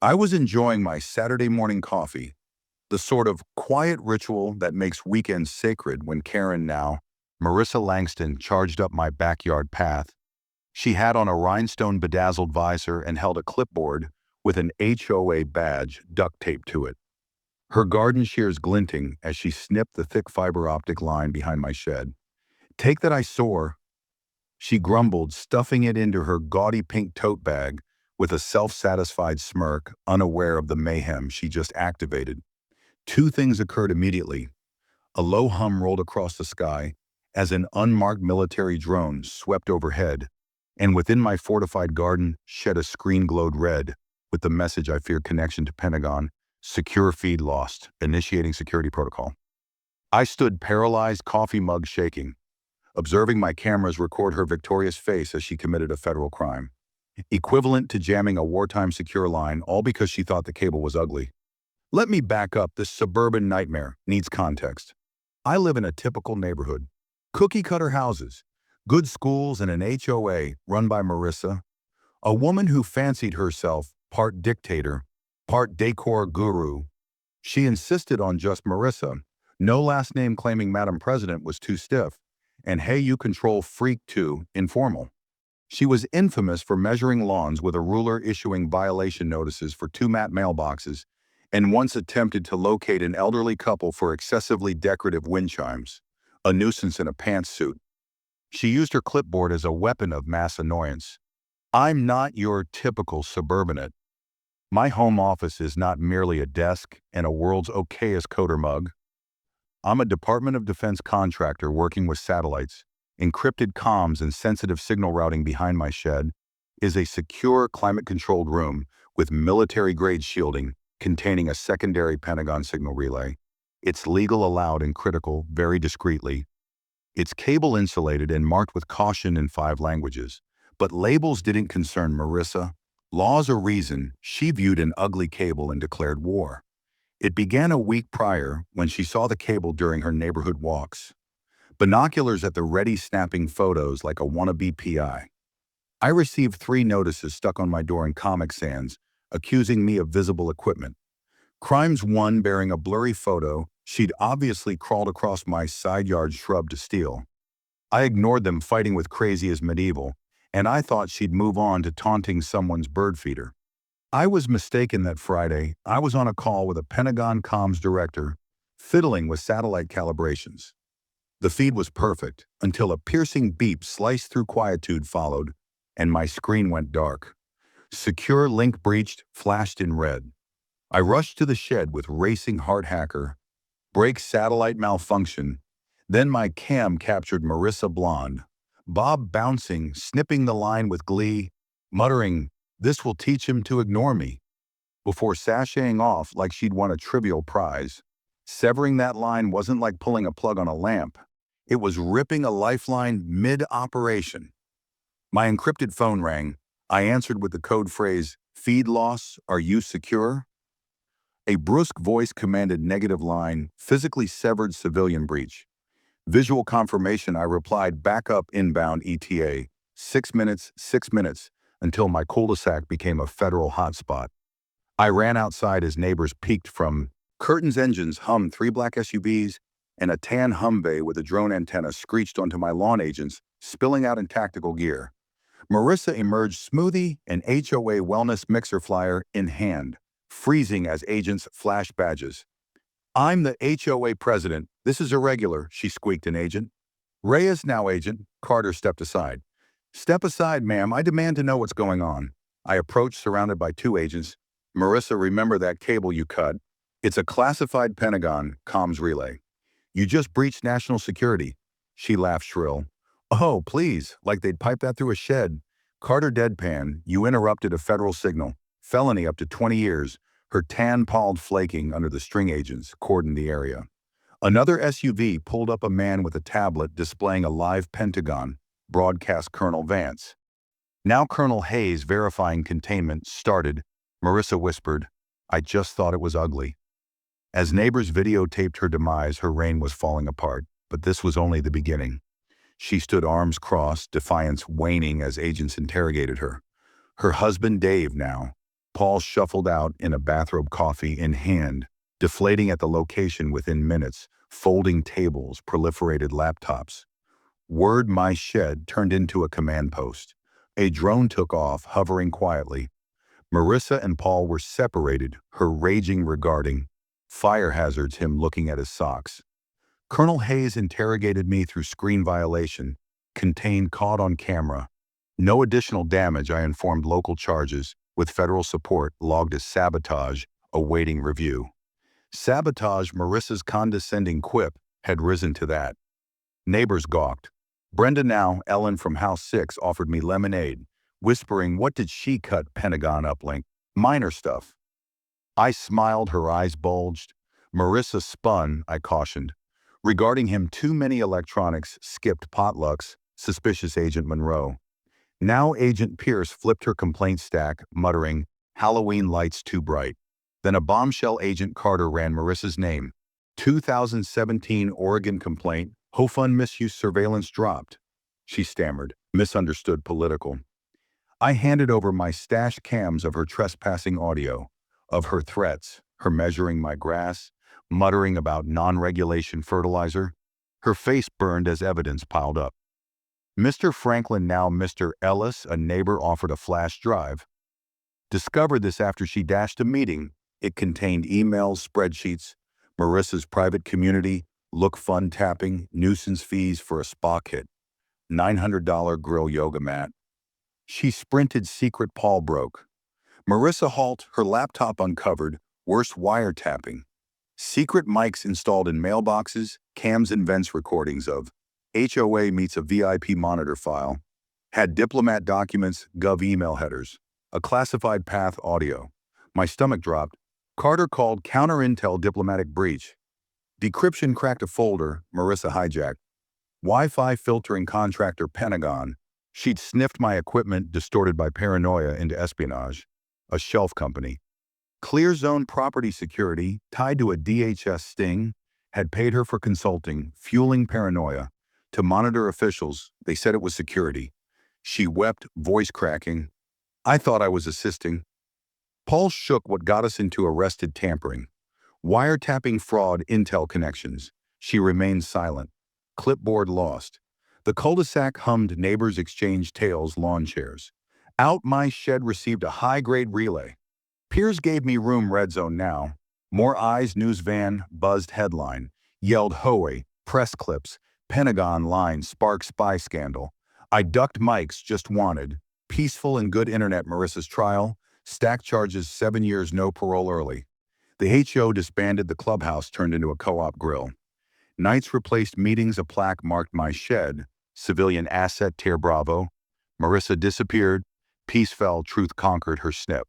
I was enjoying my Saturday morning coffee, the sort of quiet ritual that makes weekends sacred when Karen, now Marissa Langston, charged up my backyard path. She had on a rhinestone bedazzled visor and held a clipboard with an HOA badge duct taped to it. Her garden shears glinting as she snipped the thick fiber optic line behind my shed. "Take that eyesore," she grumbled, stuffing it into her gaudy pink tote bag with a self-satisfied smirk, unaware of the mayhem she just activated. Two things occurred immediately. A low hum rolled across the sky as an unmarked military drone swept overhead, and within my fortified garden shed a screen glowed red with the message I feared: connection to Pentagon, secure feed lost, initiating security protocol. I stood paralyzed, coffee mug shaking, observing my cameras record her victorious face as she committed a federal crime, equivalent to jamming a wartime secure line, all because she thought the cable was ugly. Let me back up. This suburban nightmare needs context. I live in a typical neighborhood. Cookie-cutter houses, good schools, and an HOA run by Marissa, a woman who fancied herself part dictator, part decor guru. She insisted on just Marissa. No last name claiming Madam President was too stiff. And hey, you control freak too informal. She was infamous for measuring lawns with a ruler, issuing violation notices for two mat mailboxes, and once attempted to locate an elderly couple for excessively decorative wind chimes, a nuisance in a pantsuit. She used her clipboard as a weapon of mass annoyance. I'm not your typical suburbanite. My home office is not merely a desk and a world's okayest coder mug. I'm a Department of Defense contractor working with satellites. Encrypted comms and sensitive signal routing behind my shed is a secure, climate-controlled room with military-grade shielding containing a secondary Pentagon signal relay. It's legal, allowed, and critical, very discreetly. It's cable-insulated and marked with caution in 5 languages. But labels didn't concern Marissa. Laws or reason, she viewed an ugly cable and declared war. It began a week prior when she saw the cable during her neighborhood walks. Binoculars at the ready, snapping photos like a wannabe PI. I received 3 notices stuck on my door in Comic Sans, accusing me of visible equipment. Crimes: 1, bearing a blurry photo she'd obviously crawled across my side yard shrub to steal. I ignored them, fighting with crazy as medieval, and I thought she'd move on to taunting someone's bird feeder. I was mistaken. That Friday, I was on a call with a Pentagon comms director, fiddling with satellite calibrations. The feed was perfect until a piercing beep sliced through quietude followed, and my screen went dark. "Secure link breached" flashed in red. I rushed to the shed with racing heart. Hacker, break satellite malfunction. Then my cam captured Marissa Blonde, Bob bouncing, snipping the line with glee, muttering, "This will teach him to ignore me," before sashaying off like she'd won a trivial prize. Severing that line wasn't like pulling a plug on a lamp. It was ripping a lifeline mid-operation. My encrypted phone rang. I answered with the code phrase, "Feed loss, are you secure?" A brusque voice commanded negative line, physically severed civilian breach. Visual confirmation. I replied, "Back up inbound ETA. 6 minutes, until my cul-de-sac became a federal hotspot." I ran outside as neighbors peeked from curtains. Engines hummed. 3 black SUVs and a tan Humvee with a drone antenna screeched onto my lawn. Agents spilling out in tactical gear. Marissa emerged, smoothie and HOA wellness mixer flyer in hand, freezing as agents flashed badges. "I'm the HOA president. This is irregular," she squeaked. "An agent." "Reyes now, agent." Carter stepped aside. "Step aside, ma'am. I demand to know what's going on." I approached, surrounded by 2 agents. "Marissa, remember that cable you cut? It's a classified Pentagon comms relay. You just breached national security." She laughed shrill. "Oh, please, like they'd pipe that through a shed." Carter deadpan, "You interrupted a federal signal. Felony up to 20 years. Her tan palled, flaking under the string agents cordoned the area. Another SUV pulled up. A man with a tablet displaying a live Pentagon broadcast. "Colonel Vance." "Now Colonel Hayes verifying containment started," Marissa whispered. "I just thought it was ugly." As neighbors videotaped her demise, her reign was falling apart, but this was only the beginning. She stood arms crossed, defiance waning as agents interrogated her. Her husband, Dave, now Paul shuffled out in a bathrobe, coffee in hand, deflating at the location within minutes, folding tables, proliferated laptops. Word my shed turned into a command post. A drone took off, hovering quietly. Marissa and Paul were separated, her raging regarding fire hazards, him looking at his socks. Colonel Hayes interrogated me through screen violation, contained caught on camera. No additional damage, I informed, local charges, with federal support logged as sabotage, awaiting review. Sabotage, Marissa's condescending quip, had risen to that. Neighbors gawked. Brenda, now Ellen from House 6, offered me lemonade, whispering, "What did she cut Pentagon uplink? Minor stuff." I smiled, her eyes bulged. Marissa spun, I cautioned. Regarding him, too many electronics, skipped potlucks, suspicious Agent Monroe. Now Agent Pierce flipped her complaint stack, muttering, "Halloween lights too bright." Then a bombshell. Agent Carter ran Marissa's name. 2017 Oregon complaint, HOA misuse surveillance dropped. She stammered, misunderstood political. I handed over my stashed cams of her trespassing audio, of her threats, her measuring my grass, muttering about non-regulation fertilizer. Her face burned as evidence piled up. Mr. Franklin, now Mr. Ellis, a neighbor, offered a flash drive. Discovered this after she dashed a meeting. It contained emails, spreadsheets, Marissa's private community, look fun tapping, nuisance fees for a spa kit, $900 grill yoga mat. She sprinted. Secret. Paul broke. Marissa halt, her laptop uncovered, worse wiretapping. Secret mics installed in mailboxes, cams and vents, recordings of HOA meets a VIP monitor file, had diplomat documents, gov email headers, a classified path audio. My stomach dropped. Carter called counter intel diplomatic breach. Decryption cracked a folder, Marissa hijacked. Wi-Fi filtering contractor Pentagon. She'd sniffed my equipment, distorted by paranoia, into espionage. A shelf company. Clear Zone Property Security, tied to a DHS sting, had paid her for consulting, fueling paranoia. To monitor officials, they said it was security. She wept, voice cracking. I thought I was assisting. Paul shook. What got us into arrested tampering. Wiretapping, fraud, intel connections. She remained silent. Clipboard lost. The cul-de-sac hummed. Neighbors exchanged tales, lawn chairs. Out my shed received a high-grade relay. Piers gave me room. Red zone now. More eyes. News van, buzzed headline. Yelled HOA, press clips, Pentagon line, spark spy scandal. I ducked mics, just wanted peaceful and good internet. Marissa's trial, stack charges, 7 years, no parole early. The HO disbanded. The clubhouse turned into a co-op grill. Nights replaced meetings. A plaque marked my shed. Civilian asset, tear bravo. Marissa disappeared. Peace fell. Truth conquered. Her snip.